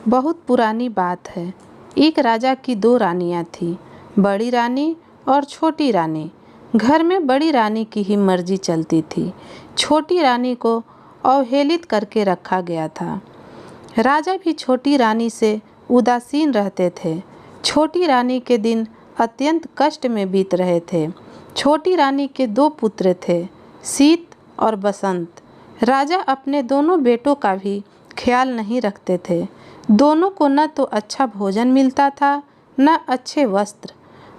बहुत पुरानी बात है। एक राजा की दो रानियां थीं, बड़ी रानी और छोटी रानी। घर में बड़ी रानी की ही मर्जी चलती थी। छोटी रानी को अवहेलित करके रखा गया था। राजा भी छोटी रानी से उदासीन रहते थे। छोटी रानी के दिन अत्यंत कष्ट में बीत रहे थे। छोटी रानी के दो पुत्र थे, शीत और बसंत। राजा अपने दोनों बेटों का भी ख्याल नहीं रखते थे। दोनों को न तो अच्छा भोजन मिलता था, न अच्छे वस्त्र।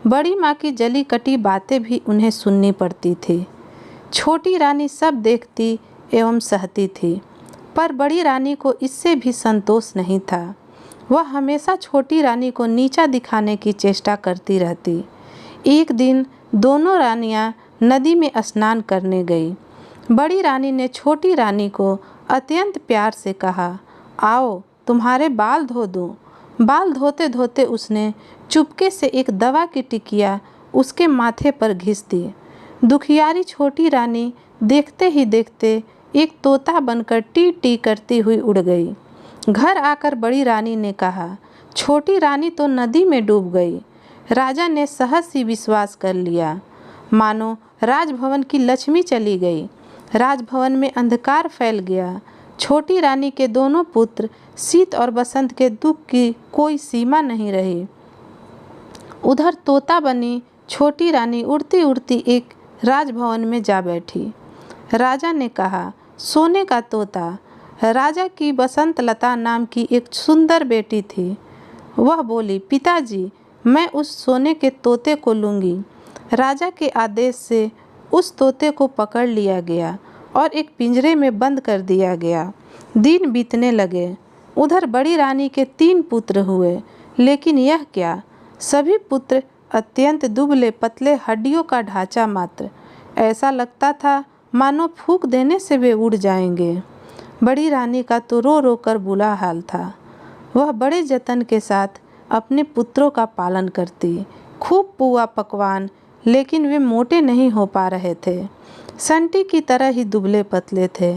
बड़ी माँ की जली कटी बातें भी उन्हें सुननी पड़ती थी। छोटी रानी सब देखती एवं सहती थी, पर बड़ी रानी को इससे भी संतोष नहीं था। वह हमेशा छोटी रानी को नीचा दिखाने की चेष्टा करती रहती। एक दिन दोनों रानियां नदी में स्नान करने गई। बड़ी रानी ने छोटी रानी को अत्यंत प्यार से कहा, आओ तुम्हारे बाल धो दूं। बाल धोते धोते उसने चुपके से एक दवा की टिकिया उसके माथे पर घिस दी। दुखियारी छोटी रानी देखते ही देखते एक तोता बनकर टी टी करती हुई उड़ गई। घर आकर बड़ी रानी ने कहा, छोटी रानी तो नदी में डूब गई। राजा ने सहज ही विश्वास कर लिया, मानो राजभवन की लक्ष्मी चली गई। राजभवन में अंधकार फैल गया। छोटी रानी के दोनों पुत्र शीत और बसंत के दुख की कोई सीमा नहीं रही। उधर तोता बनी छोटी रानी उड़ती उड़ती एक राजभवन में जा बैठी। राजा ने कहा, सोने का तोता। राजा की बसंत लता नाम की एक सुंदर बेटी थी। वह बोली, पिताजी, मैं उस सोने के तोते को लूँगी। राजा के आदेश से उस तोते को पकड़ लिया गया और एक पिंजरे में बंद कर दिया गया। दिन बीतने लगे। उधर बड़ी रानी के 3 पुत्र हुए, लेकिन यह क्या, सभी पुत्र अत्यंत दुबले पतले, हड्डियों का ढांचा मात्र। ऐसा लगता था मानो फूंक देने से वे उड़ जाएंगे। बड़ी रानी का तो रो रो कर बुरा हाल था। वह बड़े जतन के साथ अपने पुत्रों का पालन करती, खूब पुआ पकवान, लेकिन वे मोटे नहीं हो पा रहे थे। संटी की तरह ही दुबले पतले थे।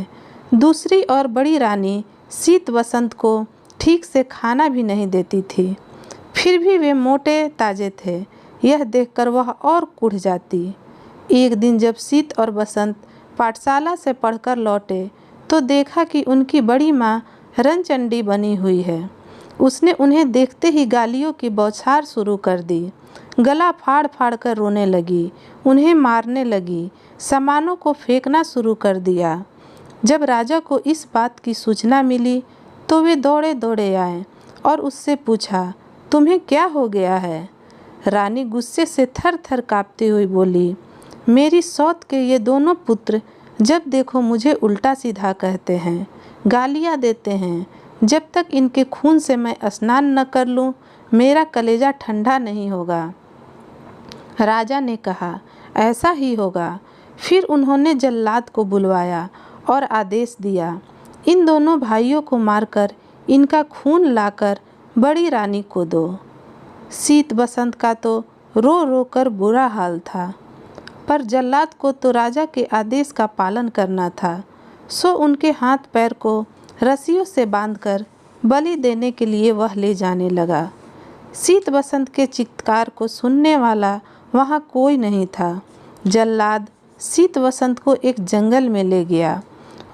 दूसरी और बड़ी रानी शीत बसंत को ठीक से खाना भी नहीं देती थी, फिर भी वे मोटे ताजे थे। यह देखकर वह और कुढ़ जाती। एक दिन जब शीत और बसंत पाठशाला से पढ़कर लौटे तो देखा कि उनकी बड़ी माँ रनचंडी बनी हुई है। उसने उन्हें देखते ही गालियों की बौछार शुरू कर दी। गला फाड़ फाड़ कर रोने लगी, उन्हें मारने लगी, सामानों को फेंकना शुरू कर दिया। जब राजा को इस बात की सूचना मिली तो वे दौड़े दौड़े आए और उससे पूछा, तुम्हें क्या हो गया है? रानी गुस्से से थर थर काँपती हुई बोली, मेरी सौत के ये दोनों पुत्र जब देखो मुझे उल्टा सीधा कहते हैं, गालियाँ देते हैं। जब तक इनके खून से मैं स्नान न कर लूँ, मेरा कलेजा ठंडा नहीं होगा। राजा ने कहा, ऐसा ही होगा। फिर उन्होंने जल्लाद को बुलवाया और आदेश दिया, इन दोनों भाइयों को मारकर इनका खून लाकर बड़ी रानी को दो। शीत बसंत का तो रो रो कर बुरा हाल था, पर जल्लाद को तो राजा के आदेश का पालन करना था, सो उनके हाथ पैर को रस्सियों से बांधकर बलि देने के लिए वह ले जाने लगा। शीत बसंत के चित्कार को सुनने वाला वहाँ कोई नहीं था। जल्लाद शीत बसंत को एक जंगल में ले गया।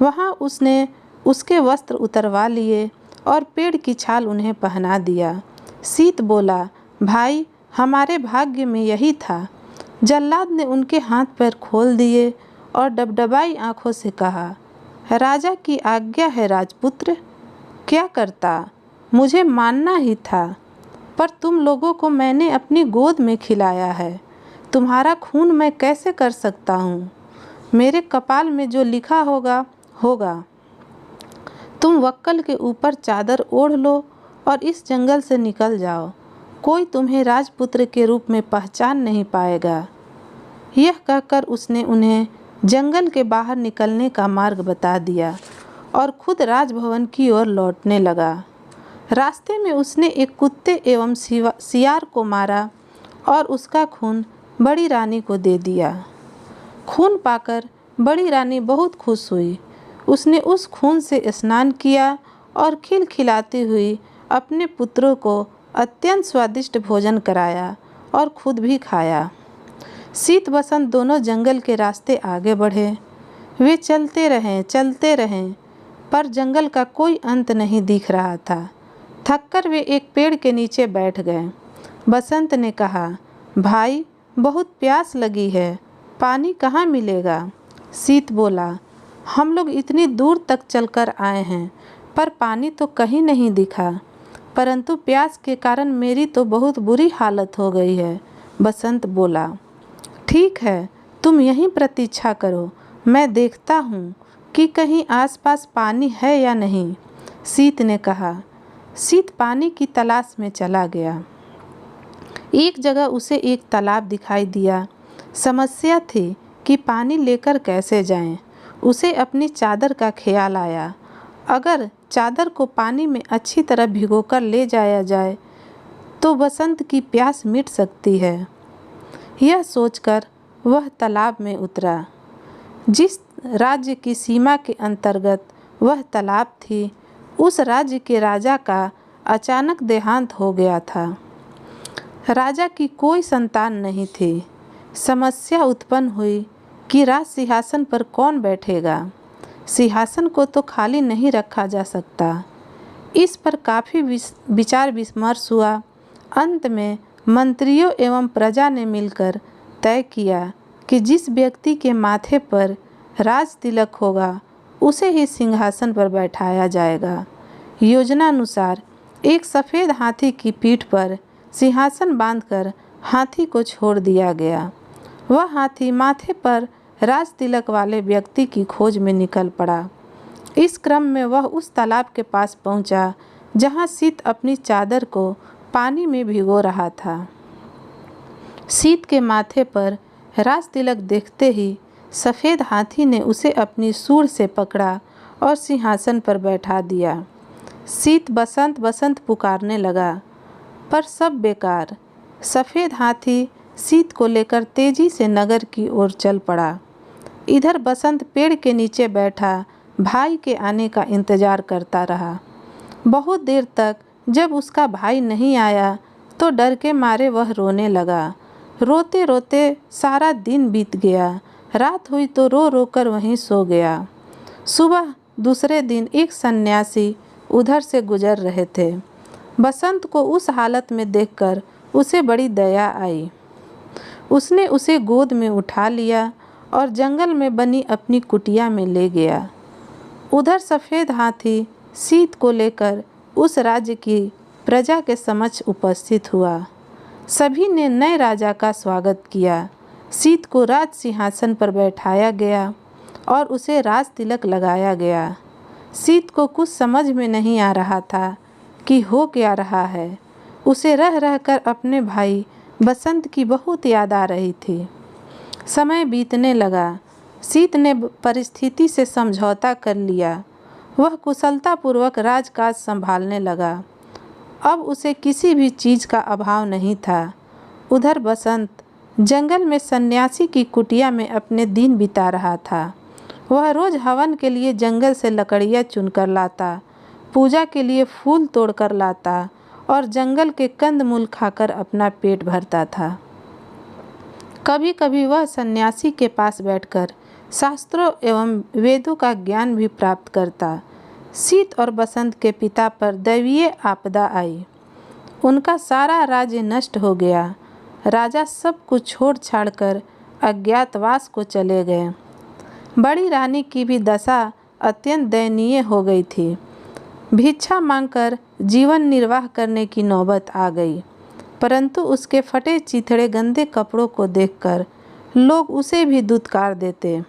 वहाँ उसने उसके वस्त्र उतरवा लिए और पेड़ की छाल उन्हें पहना दिया। शीत बोला, भाई, हमारे भाग्य में यही था। जल्लाद ने उनके हाथ पैर खोल दिए और डबडबाई आंखों से कहा, राजा की आज्ञा है राजपुत्र। क्या करता, मुझे मानना ही था, पर तुम लोगों को मैंने अपनी गोद में खिलाया है। तुम्हारा खून मैं कैसे कर सकता हूँ? मेरे कपाल में जो लिखा होगा होगा। तुम वक्कल के ऊपर चादर ओढ़ लो और इस जंगल से निकल जाओ। कोई तुम्हें राजपुत्र के रूप में पहचान नहीं पाएगा। यह कहकर उसने उन्हें जंगल के बाहर निकलने का मार्ग बता दिया और खुद राजभवन की ओर लौटने लगा। रास्ते में उसने एक कुत्ते एवं सियार को मारा और उसका खून बड़ी रानी को दे दिया। खून पाकर बड़ी रानी बहुत खुश हुई। उसने उस खून से स्नान किया और खिलखिलाती हुई अपने पुत्रों को अत्यंत स्वादिष्ट भोजन कराया और खुद भी खाया। शीत बसंत दोनों जंगल के रास्ते आगे बढ़े। वे चलते रहें, पर जंगल का कोई अंत नहीं दिख रहा था। थककर वे एक पेड़ के नीचे बैठ गए। बसंत ने कहा, भाई, बहुत प्यास लगी है, पानी कहाँ मिलेगा? शीत बोला, हम लोग इतनी दूर तक चलकर आए हैं, पर पानी तो कहीं नहीं दिखा। परंतु प्यास के कारण मेरी तो बहुत बुरी हालत हो गई है। बसंत बोला, ठीक है, तुम यहीं प्रतीक्षा करो, मैं देखता हूँ कि कहीं आसपास पानी है या नहीं। शीत ने कहा। शीत पानी की तलाश में चला गया। एक जगह उसे एक तालाब दिखाई दिया। समस्या थी कि पानी लेकर कैसे जाएं। उसे अपनी चादर का ख्याल आया। अगर चादर को पानी में अच्छी तरह भिगोकर ले जाया जाए तो बसंत की प्यास मिट सकती है। यह सोचकर वह तालाब में उतरा। जिस राज्य की सीमा के अंतर्गत वह तालाब थी, उस राज्य के राजा का अचानक देहांत हो गया था। राजा की कोई संतान नहीं थी। समस्या उत्पन्न हुई कि राज सिंहासन पर कौन बैठेगा। सिंहासन को तो खाली नहीं रखा जा सकता। इस पर काफ़ी विचार विमर्श हुआ। अंत में मंत्रियों एवं प्रजा ने मिलकर तय किया कि जिस व्यक्ति के माथे पर राज तिलक होगा उसे ही सिंहासन पर बैठाया जाएगा। योजना अनुसार एक सफ़ेद हाथी की पीठ पर सिंहासन बांधकर हाथी को छोड़ दिया गया। वह हाथी माथे पर राज तिलक वाले व्यक्ति की खोज में निकल पड़ा। इस क्रम में वह उस तालाब के पास पहुंचा जहां शीत अपनी चादर को पानी में भिगो रहा था। शीत के माथे पर राज तिलक देखते ही सफ़ेद हाथी ने उसे अपनी सूंड से पकड़ा और सिंहासन पर बैठा दिया। शीत बसंत बसंत पुकारने लगा, पर सब बेकार। सफ़ेद हाथी शीत को लेकर तेजी से नगर की ओर चल पड़ा। इधर बसंत पेड़ के नीचे बैठा भाई के आने का इंतजार करता रहा। बहुत देर तक जब उसका भाई नहीं आया तो डर के मारे वह रोने लगा। रोते रोते सारा दिन बीत गया। रात हुई तो रो रो कर वहीं सो गया। सुबह दूसरे दिन एक सन्यासी उधर से गुजर रहे थे। बसंत को उस हालत में देखकर उसे बड़ी दया आई। उसने उसे गोद में उठा लिया और जंगल में बनी अपनी कुटिया में ले गया। उधर सफ़ेद हाथी शीत को लेकर उस राज्य की प्रजा के समक्ष उपस्थित हुआ। सभी ने नए राजा का स्वागत किया। शीत को राज सिंहासन पर बैठाया गया और उसे राज तिलक लगाया गया। शीत को कुछ समझ में नहीं आ रहा था कि हो क्या रहा है। उसे रह रहकर अपने भाई बसंत की बहुत याद आ रही थी। समय बीतने लगा। शीत ने परिस्थिति से समझौता कर लिया। वह कुशलतापूर्वक राजकाज संभालने लगा। अब उसे किसी भी चीज़ का अभाव नहीं था। उधर बसंत जंगल में सन्यासी की कुटिया में अपने दिन बिता रहा था। वह रोज़ हवन के लिए जंगल से लकड़ियाँ चुनकर लाता, पूजा के लिए फूल तोड़कर लाता और जंगल के कंदमूल खाकर अपना पेट भरता था। कभी कभी वह सन्यासी के पास बैठकर शास्त्रों एवं वेदों का ज्ञान भी प्राप्त करता। शीत और बसंत के पिता पर दैवीय आपदा आई। उनका सारा राज्य नष्ट हो गया। राजा सब कुछ छोड़ छाड़ कर अज्ञातवास को चले गए। बड़ी रानी की भी दशा अत्यंत दयनीय हो गई थी। भिक्षा मांगकर जीवन निर्वाह करने की नौबत आ गई। परंतु उसके फटे चिथड़े गंदे कपड़ों को देखकर लोग उसे भी दुत्कार देते।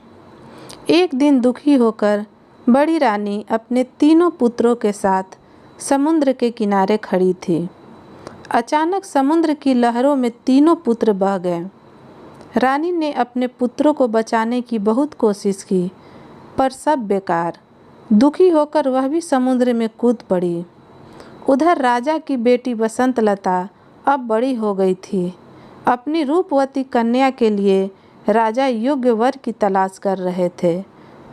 एक दिन दुखी होकर बड़ी रानी अपने तीनों पुत्रों के साथ समुद्र के किनारे खड़ी थी। अचानक समुद्र की लहरों में तीनों पुत्र बह गए। रानी ने अपने पुत्रों को बचाने की बहुत कोशिश की, पर सब बेकार। दुखी होकर वह भी समुद्र में कूद पड़ी। उधर राजा की बेटी बसंतलता अब बड़ी हो गई थी। अपनी रूपवती कन्या के लिए राजा योग्य वर की तलाश कर रहे थे,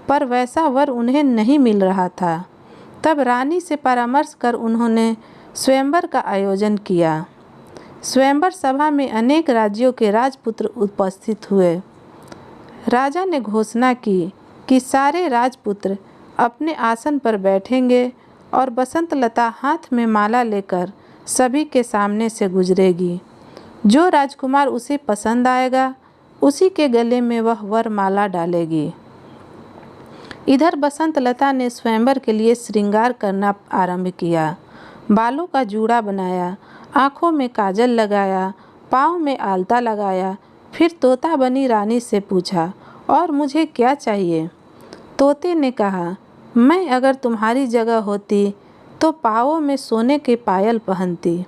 पर वैसा वर उन्हें नहीं मिल रहा था। तब रानी से परामर्श कर उन्होंने स्वयंवर का आयोजन किया। स्वयंवर सभा में अनेक राज्यों के राजपुत्र उपस्थित हुए। राजा ने घोषणा की कि सारे राजपुत्र अपने आसन पर बैठेंगे और बसंतलता हाथ में माला लेकर सभी के सामने से गुजरेगी। जो राजकुमार उसे पसंद आएगा उसी के गले में वह वरमाला डालेगी। इधर बसंतलता ने स्वयंवर के लिए श्रृंगार करना आरंभ किया। बालों का जूड़ा बनाया, आँखों में काजल लगाया, पाँव में आलता लगाया। फिर तोता बनी रानी से पूछा, और मुझे क्या चाहिए? तोते ने कहा, मैं अगर तुम्हारी जगह होती तो पाँवों में सोने के पायल पहनती।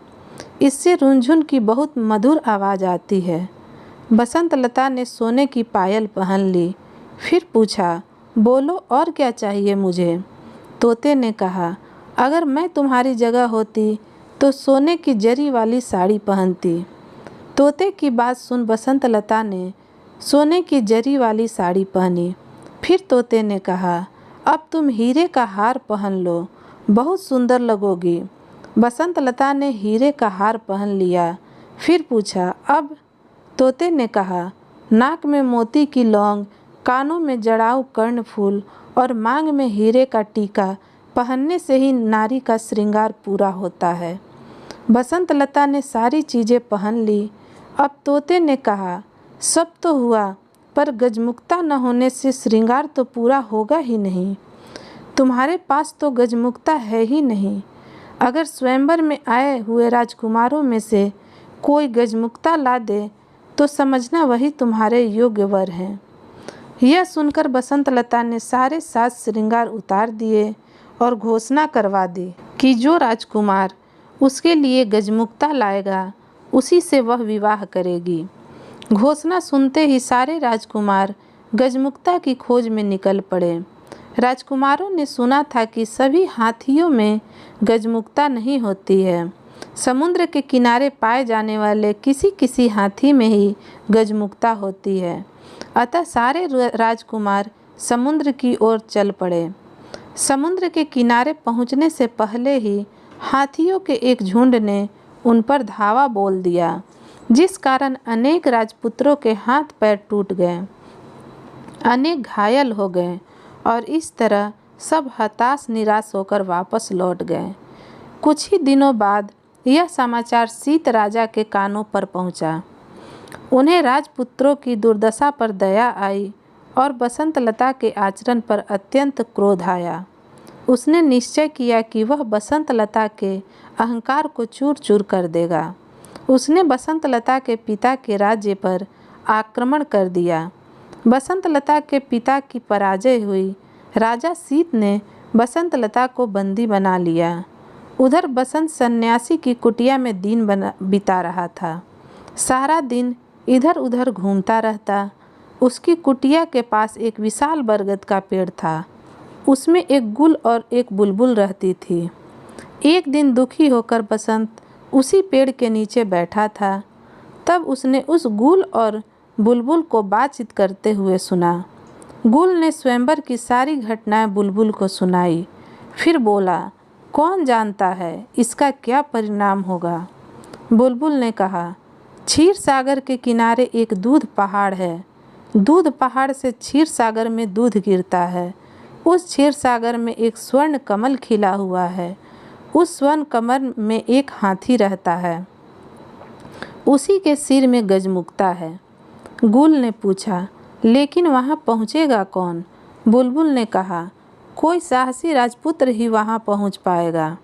इससे रुनझुन की बहुत मधुर आवाज़ आती है। बसंतलता ने सोने की पायल पहन ली। फिर पूछा, बोलो और क्या चाहिए मुझे? तोते ने कहा, अगर मैं तुम्हारी जगह होती तो सोने की जरी वाली साड़ी पहनती। तोते की बात सुन बसंतलता ने सोने की जरी वाली साड़ी पहनी। फिर तोते ने कहा, अब तुम हीरे का हार पहन लो, बहुत सुंदर लगोगी। बसंतलता ने हीरे का हार पहन लिया। फिर पूछा, अब? तोते ने कहा, नाक में मोती की लौंग, कानों में जड़ाऊ कर्णफूल और मांग में हीरे का टीका पहनने से ही नारी का श्रृंगार पूरा होता है। बसंतलता ने सारी चीज़ें पहन ली। अब तोते ने कहा, सब तो हुआ, पर गजमुक्ता न होने से श्रृंगार तो पूरा होगा ही नहीं। तुम्हारे पास तो गजमुक्ता है ही नहीं। अगर स्वयंवर में आए हुए राजकुमारों में से कोई गजमुक्ता ला दे तो समझना वही तुम्हारे योग्य वर हैं। यह सुनकर बसंतलता ने सारे साज श्रृंगार उतार दिए और घोषणा करवा दी कि जो राजकुमार उसके लिए गजमुक्ता लाएगा उसी से वह विवाह करेगी। घोषणा सुनते ही सारे राजकुमार गजमुक्ता की खोज में निकल पड़े। राजकुमारों ने सुना था कि सभी हाथियों में गजमुक्ता नहीं होती है। समुद्र के किनारे पाए जाने वाले किसी किसी हाथी में ही गजमुक्ता होती है। अतः सारे राजकुमार समुद्र की ओर चल पड़े। समुद्र के किनारे पहुंचने से पहले ही हाथियों के एक झुंड ने उन पर धावा बोल दिया, जिस कारण अनेक राजपुत्रों के हाथ पैर टूट गए, अनेक घायल हो गए और इस तरह सब हताश निराश होकर वापस लौट गए। कुछ ही दिनों बाद यह समाचार सीत राजा के कानों पर पहुंचा। उन्हें राजपुत्रों की दुर्दशा पर दया आई और बसंतलता के आचरण पर अत्यंत क्रोध आया। उसने निश्चय किया कि वह बसंतलता के अहंकार को चूर चूर कर देगा। उसने बसंतलता के पिता के राज्य पर आक्रमण कर दिया। बसंतलता के पिता की पराजय हुई। राजा सीत ने बसंतलता को बंदी बना लिया। उधर बसंत सन्यासी की कुटिया में दिन बिता रहा था। सारा दिन इधर उधर घूमता रहता। उसकी कुटिया के पास एक विशाल बरगद का पेड़ था। उसमें एक गुल और एक बुलबुल रहती थी। एक दिन दुखी होकर बसंत उसी पेड़ के नीचे बैठा था। तब उसने उस गुल और बुलबुल को बातचीत करते हुए सुना। गुल ने स्वयंवर की सारी घटनाएं बुलबुल को सुनाई। फिर बोला, कौन जानता है इसका क्या परिणाम होगा? बुलबुल ने कहा, क्षीर सागर के किनारे एक दूध पहाड़ है। दूध पहाड़ से क्षीर सागर में दूध गिरता है। उस क्षीर सागर में एक स्वर्ण कमल खिला हुआ है। उस स्वर्ण कमल में एक हाथी रहता है। उसी के सिर में गजमुक्ता है। गुल ने पूछा, लेकिन वहाँ पहुँचेगा कौन? बुलबुल ने कहा, कोई साहसी राजपुत्र ही वहाँ पहुँच पाएगा।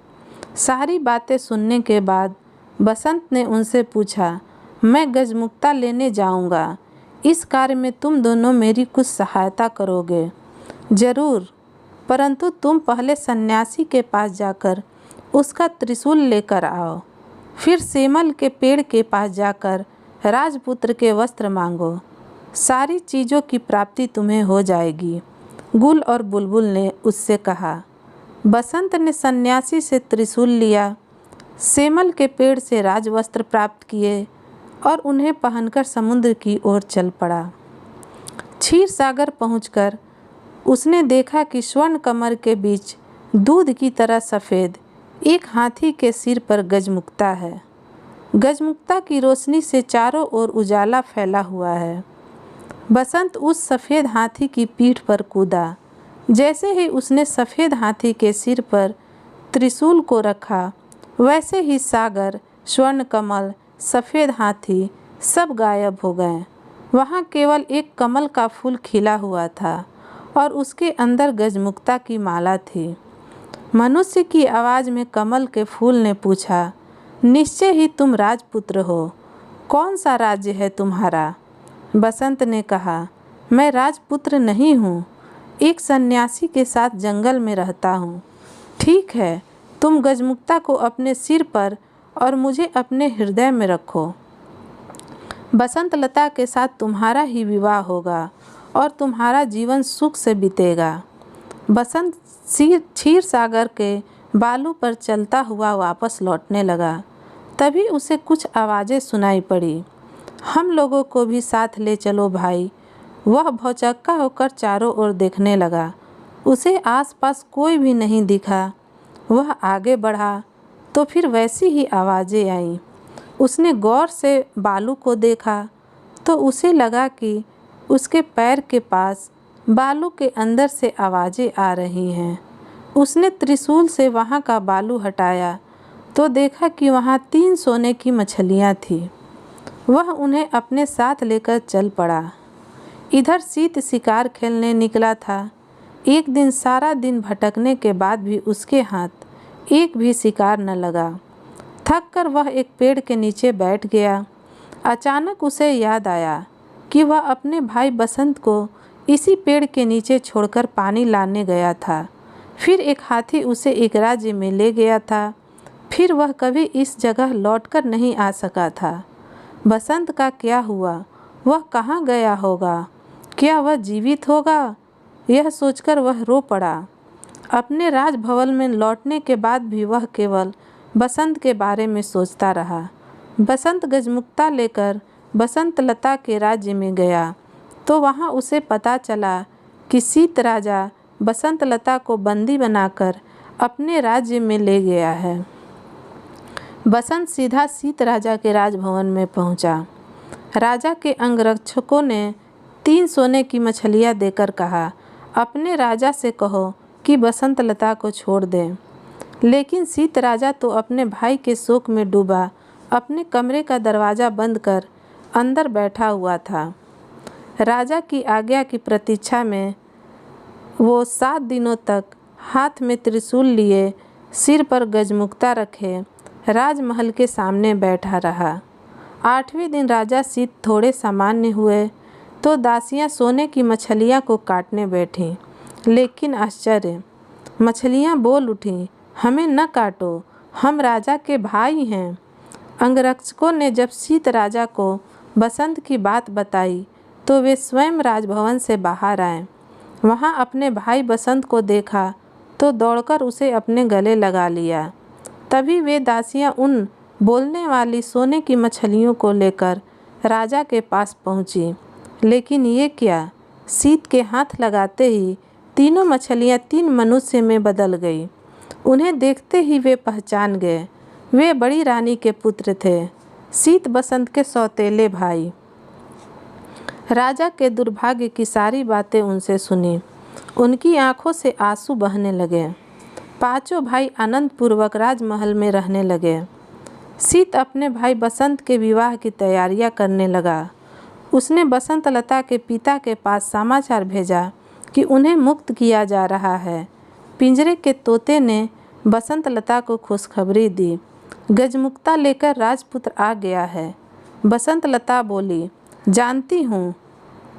सारी बातें सुनने के बाद बसंत ने उनसे पूछा, मैं गजमुक्ता लेने जाऊँगा। इस कार्य में तुम दोनों मेरी कुछ सहायता करोगे? जरूर, परंतु तुम पहले सन्यासी के पास जाकर उसका त्रिशूल लेकर आओ। फिर सेमल के पेड़ के पास जाकर राजपुत्र के वस्त्र मांगो। सारी चीज़ों की प्राप्ति तुम्हें हो जाएगी। गुल और बुलबुल ने उससे कहा। बसंत ने सन्यासी से त्रिशूल लिया, सेमल के पेड़ से राजवस्त्र प्राप्त किए और उन्हें पहनकर समुद्र की ओर चल पड़ा। क्षीर सागर पहुंचकर उसने देखा कि स्वर्ण कमर के बीच दूध की तरह सफ़ेद एक हाथी के सिर पर गजमुक्ता है। गजमुक्ता की रोशनी से चारों ओर उजाला फैला हुआ है। बसंत उस सफ़ेद हाथी की पीठ पर कूदा। जैसे ही उसने सफ़ेद हाथी के सिर पर त्रिशूल को रखा, वैसे ही सागर, स्वर्ण कमल, सफ़ेद हाथी सब गायब हो गए। वहाँ केवल एक कमल का फूल खिला हुआ था और उसके अंदर गजमुक्ता की माला थी। मनुष्य की आवाज़ में कमल के फूल ने पूछा, निश्चय ही तुम राजपुत्र हो। कौन सा राज्य है तुम्हारा? बसंत ने कहा, मैं राजपुत्र नहीं हूँ, एक सन्यासी के साथ जंगल में रहता हूँ। ठीक है, तुम गजमुक्ता को अपने सिर पर और मुझे अपने हृदय में रखो। बसंत लता के साथ तुम्हारा ही विवाह होगा और तुम्हारा जीवन सुख से बीतेगा। बसंत क्षीर सागर के बालू पर चलता हुआ वापस लौटने लगा। तभी उसे कुछ आवाज़ें सुनाई पड़ी। हम लोगों को भी साथ ले चलो भाई। वह भौचक्का होकर चारों ओर देखने लगा। उसे आसपास कोई भी नहीं दिखा। वह आगे बढ़ा तो फिर वैसी ही आवाज़ें आईं। उसने गौर से बालू को देखा तो उसे लगा कि उसके पैर के पास बालू के अंदर से आवाज़ें आ रही हैं। उसने त्रिशूल से वहाँ का बालू हटाया तो देखा कि वहाँ 3 सोने की मछलियाँ थीं। वह उन्हें अपने साथ लेकर चल पड़ा। इधर शीत शिकार खेलने निकला था। एक दिन सारा दिन भटकने के बाद भी उसके हाथ एक भी शिकार न लगा। थक कर वह एक पेड़ के नीचे बैठ गया। अचानक उसे याद आया कि वह अपने भाई बसंत को इसी पेड़ के नीचे छोड़कर पानी लाने गया था। फिर एक हाथी उसे एक राज्य में ले गया था। फिर वह कभी इस जगह लौटकर नहीं आ सका था। बसंत का क्या हुआ? वह कहाँ गया होगा? क्या वह जीवित होगा? यह सोचकर वह रो पड़ा। अपने राजभवन में लौटने के बाद भी वह केवल बसंत के बारे में सोचता रहा। बसंत गजमुक्ता लेकर बसंत लता के राज्य में गया तो वहाँ उसे पता चला कि शीत राजा बसंत लता को बंदी बनाकर अपने राज्य में ले गया है। बसंत सीधा शीत राजा के राजभवन में पहुँचा। राजा के अंगरक्षकों ने 3 सोने की मछलियाँ देकर कहा, अपने राजा से कहो कि बसंत लता को छोड़ दें। लेकिन शीत राजा तो अपने भाई के शोक में डूबा अपने कमरे का दरवाज़ा बंद कर अंदर बैठा हुआ था। राजा की आज्ञा की प्रतीक्षा में वो 7 दिनों तक हाथ में त्रिशूल लिए, सिर पर गजमुक्ता रखे राजमहल के सामने बैठा रहा। 8वें दिन राजा शीत थोड़े सामान्य हुए तो दासियां सोने की मछलियां को काटने बैठीं। लेकिन आश्चर्य, मछलियां बोल उठीं, हमें न काटो, हम राजा के भाई हैं। अंगरक्षकों ने जब शीत राजा को बसंत की बात बताई तो वे स्वयं राजभवन से बाहर आए। वहां अपने भाई बसंत को देखा तो दौड़कर उसे अपने गले लगा लिया। तभी वे दासियां उन बोलने वाली सोने की मछलियों को लेकर राजा के पास पहुंची। लेकिन ये क्या, शीत के हाथ लगाते ही तीनों मछलियां 3 मनुष्य में बदल गई। उन्हें देखते ही वे पहचान गए। वे बड़ी रानी के पुत्र थे, शीत बसंत के सौतेले भाई। राजा के दुर्भाग्य की सारी बातें उनसे सुनी। उनकी आंखों से आंसू बहने लगे। पांचों भाई आनंदपूर्वक राजमहल में रहने लगे। शीत अपने भाई बसंत के विवाह की तैयारियां करने लगा। उसने बसंत लता के पिता के पास समाचार भेजा कि उन्हें मुक्त किया जा रहा है। पिंजरे के तोते ने बसंत लता को खुशखबरी दी, गजमुक्ता लेकर राजपुत्र आ गया है। बसंत लता बोली, जानती हूँ।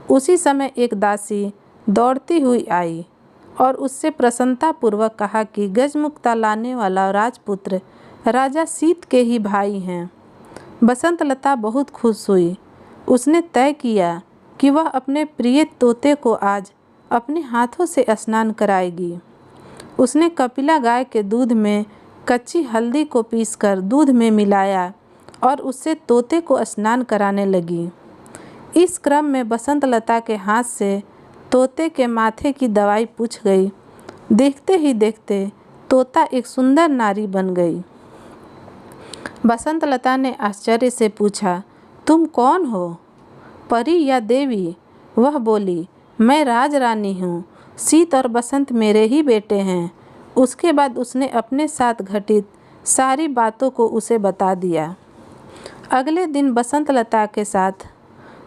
उसी समय एक दासी दौड़ती हुई आई और उससे प्रसन्नतापूर्वक कहा कि गजमुक्ता लाने वाला राजपुत्र राजा शीत के ही भाई हैं। बसंत लता बहुत खुश हुई। उसने तय किया कि वह अपने प्रिय तोते को आज अपने हाथों से स्नान कराएगी। उसने कपिला गाय के दूध में कच्ची हल्दी को पीसकर दूध में मिलाया और उससे तोते को स्नान कराने लगी। इस क्रम में बसंत लता के हाथ से तोते के माथे की दवाई पूछ गई। देखते ही देखते तोता एक सुंदर नारी बन गई। बसंतलता ने आश्चर्य से पूछा, तुम कौन हो, परी या देवी? वह बोली, मैं राजरानी हूँ। शीत और बसंत मेरे ही बेटे हैं। उसके बाद उसने अपने साथ घटित सारी बातों को उसे बता दिया। अगले दिन बसंतलता के साथ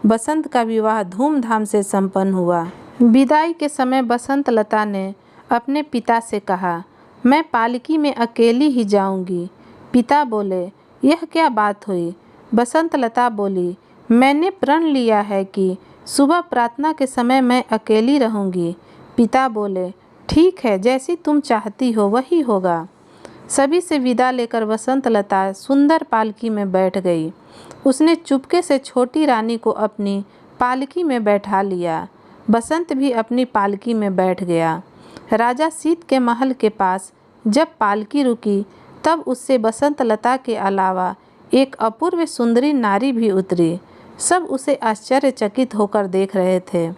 बसंत का विवाह धूमधाम से संपन्न हुआ। विदाई के समय बसंतलता ने अपने पिता से कहा, मैं पालकी में अकेली ही जाऊंगी। पिता बोले, यह क्या बात हुई? बसंतलता बोली, मैंने प्रण लिया है कि सुबह प्रार्थना के समय मैं अकेली रहूंगी। पिता बोले, ठीक है, जैसी तुम चाहती हो वही होगा। सभी से विदा लेकर बसंतलता सुंदर पालकी में बैठ गई। उसने चुपके से छोटी रानी को अपनी पालकी में बैठा लिया। बसंत भी अपनी पालकी में बैठ गया। राजा शीत के महल के पास जब पालकी रुकी तब उससे बसंतलता के अलावा एक अपूर्व सुंदरी नारी भी उतरी। सब उसे आश्चर्यचकित होकर देख रहे थे।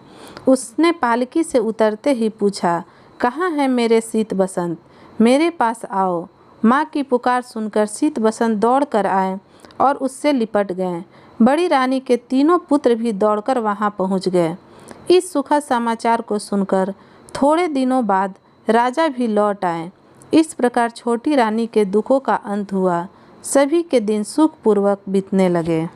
उसने पालकी से उतरते ही पूछा, कहाँ है मेरे शीत बसंत? मेरे पास आओ। माँ की पुकार सुनकर शीत बसंत दौड़ कर आए और उससे लिपट गए। बड़ी रानी के तीनों पुत्र भी दौड़कर वहाँ पहुँच गए। इस सुखद समाचार को सुनकर थोड़े दिनों बाद राजा भी लौट आए। इस प्रकार छोटी रानी के दुखों का अंत हुआ। सभी के दिन सुखपूर्वक बीतने लगे।